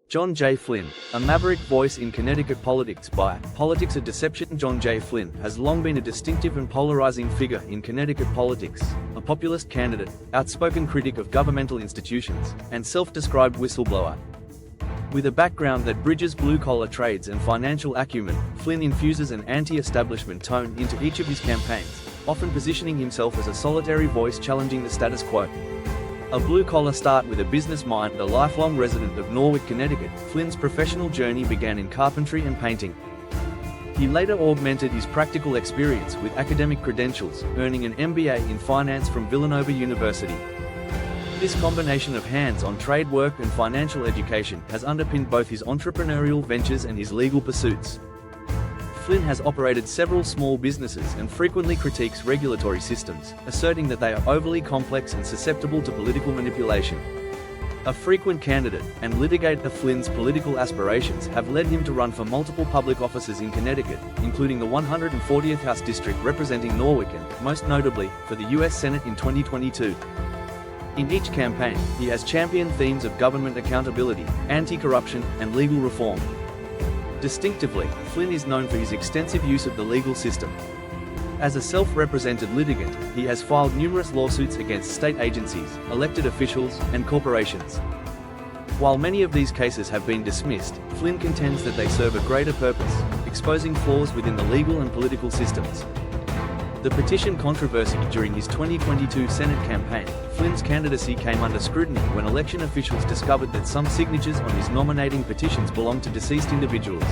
John J. Flynn, a maverick voice in Connecticut politics by Politics of Deception. John J. Flynn has long been a distinctive and polarizing figure in Connecticut politics, a populist candidate, outspoken critic of governmental institutions, and self-described whistleblower. With a background that bridges blue-collar trades and financial acumen, Flynn infuses an anti-establishment tone into each of his campaigns, often positioning himself as a solitary voice challenging the status quo. A blue-collar start with a business mind, a lifelong resident of Norwich, Connecticut, Flynn's professional journey began in carpentry and painting. He later augmented his practical experience with academic credentials, earning an MBA in finance from Villanova University. This combination of hands-on trade work and financial education has underpinned both his entrepreneurial ventures and his legal pursuits. Flynn has operated several small businesses and frequently critiques regulatory systems, asserting that they are overly complex and susceptible to political manipulation. A frequent candidate and litigator, Flynn's political aspirations have led him to run for multiple public offices in Connecticut, including the 140th House District representing Norwich and, most notably, for the U.S. Senate in 2022. In each campaign, he has championed themes of government accountability, anti-corruption, and legal reform. Distinctively, Flynn is known for his extensive use of the legal system. As a self-represented litigant, he has filed numerous lawsuits against state agencies, elected officials, and corporations. While many of these cases have been dismissed, Flynn contends that they serve a greater purpose, exposing flaws within the legal and political systems. The petition controversy during his 2022 Senate campaign, Flynn's candidacy came under scrutiny when election officials discovered that some signatures on his nominating petitions belonged to deceased individuals.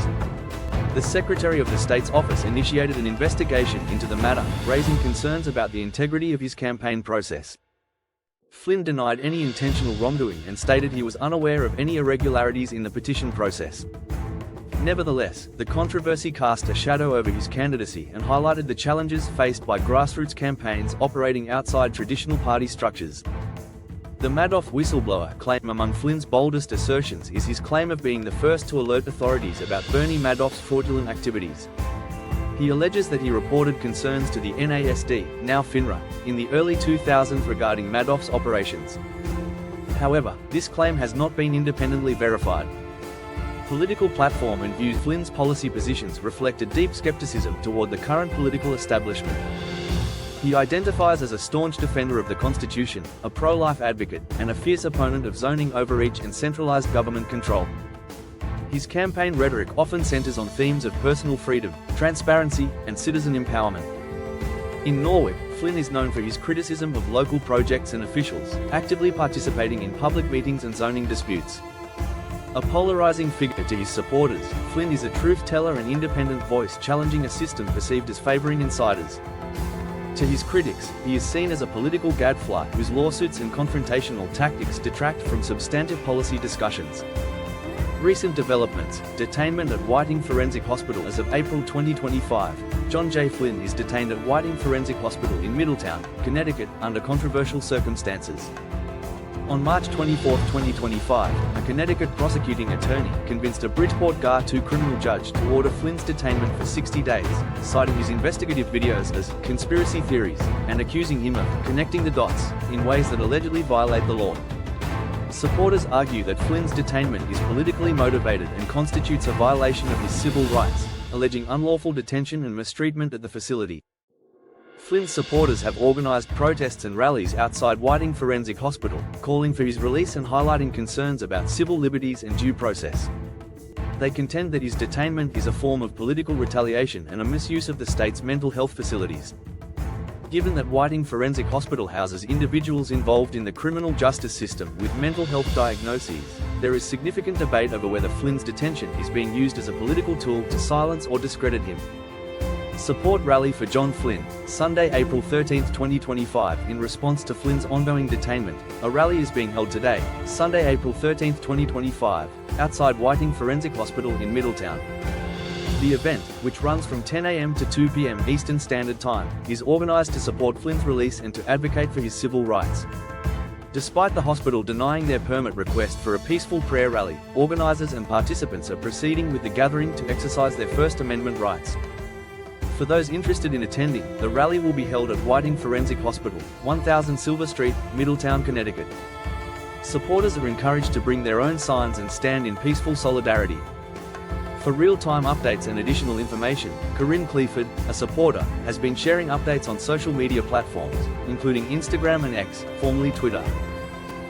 The Secretary of the State's office initiated an investigation into the matter, raising concerns about the integrity of his campaign process. Flynn denied any intentional wrongdoing and stated he was unaware of any irregularities in the petition process. Nevertheless, the controversy cast a shadow over his candidacy and highlighted the challenges faced by grassroots campaigns operating outside traditional party structures. The Madoff whistleblower claim among Flynn's boldest assertions is his claim of being the first to alert authorities about Bernie Madoff's fraudulent activities. He alleges that he reported concerns to the NASD, now FINRA, in the early 2000s regarding Madoff's operations. However, this claim has not been independently verified. Political platform and views. Flynn's policy positions reflect a deep skepticism toward the current political establishment. He identifies as a staunch defender of the Constitution, a pro-life advocate, and a fierce opponent of zoning overreach and centralized government control. His campaign rhetoric often centers on themes of personal freedom, transparency, and citizen empowerment. In Norwich, Flynn is known for his criticism of local projects and officials, actively participating in public meetings and zoning disputes. A polarizing figure to his supporters, Flynn is a truth-teller and independent voice challenging a system perceived as favoring insiders. To his critics, he is seen as a political gadfly whose lawsuits and confrontational tactics detract from substantive policy discussions. Recent developments: detainment at Whiting Forensic Hospital. As of April 2025, John J. Flynn is detained at Whiting Forensic Hospital in Middletown, Connecticut, under controversial circumstances. On March 24, 2025, a Connecticut prosecuting attorney convinced a Bridgeport GAR 2 criminal judge to order Flynn's detainment for 60 days, citing his investigative videos as conspiracy theories, and accusing him of connecting the dots in ways that allegedly violate the law. Supporters argue that Flynn's detainment is politically motivated and constitutes a violation of his civil rights, alleging unlawful detention and mistreatment at the facility. Flynn's supporters have organized protests and rallies outside Whiting Forensic Hospital, calling for his release and highlighting concerns about civil liberties and due process. They contend that his detainment is a form of political retaliation and a misuse of the state's mental health facilities. Given that Whiting Forensic Hospital houses individuals involved in the criminal justice system with mental health diagnoses, there is significant debate over whether Flynn's detention is being used as a political tool to silence or discredit him. Support rally for John Flynn, Sunday, April 13, 2025. In response to Flynn's ongoing detainment, a rally is being held today, Sunday, April 13, 2025, outside Whiting Forensic Hospital in Middletown. The event, which runs from 10 a.m. to 2 p.m. Eastern Standard Time, is organized to support Flynn's release and to advocate for his civil rights. Despite the hospital denying their permit request for a peaceful prayer rally, organizers and participants are proceeding with the gathering to exercise their First Amendment rights. For those interested in attending, the rally will be held at Whiting Forensic Hospital, 1000 Silver Street, Middletown, Connecticut. Supporters are encouraged to bring their own signs and stand in peaceful solidarity. For real-time updates and additional information, Corinne Clifford, a supporter, has been sharing updates on social media platforms, including Instagram and X, formerly Twitter.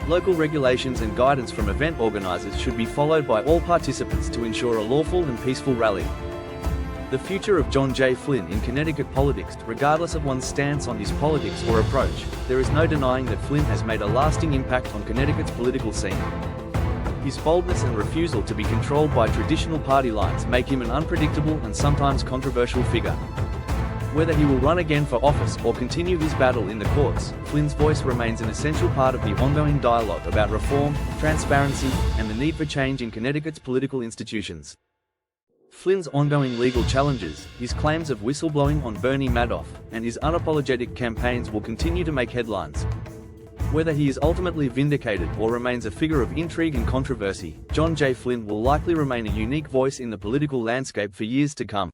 Local regulations and guidance from event organizers should be followed by all participants to ensure a lawful and peaceful rally. The future of John J. Flynn in Connecticut politics, regardless of one's stance on his politics or approach, there is no denying that Flynn has made a lasting impact on Connecticut's political scene. His boldness and refusal to be controlled by traditional party lines make him an unpredictable and sometimes controversial figure. Whether he will run again for office or continue his battle in the courts, Flynn's voice remains an essential part of the ongoing dialogue about reform, transparency, and the need for change in Connecticut's political institutions. Flynn's ongoing legal challenges, his claims of whistleblowing on Bernie Madoff, and his unapologetic campaigns will continue to make headlines. Whether he is ultimately vindicated or remains a figure of intrigue and controversy, John J. Flynn will likely remain a unique voice in the political landscape for years to come.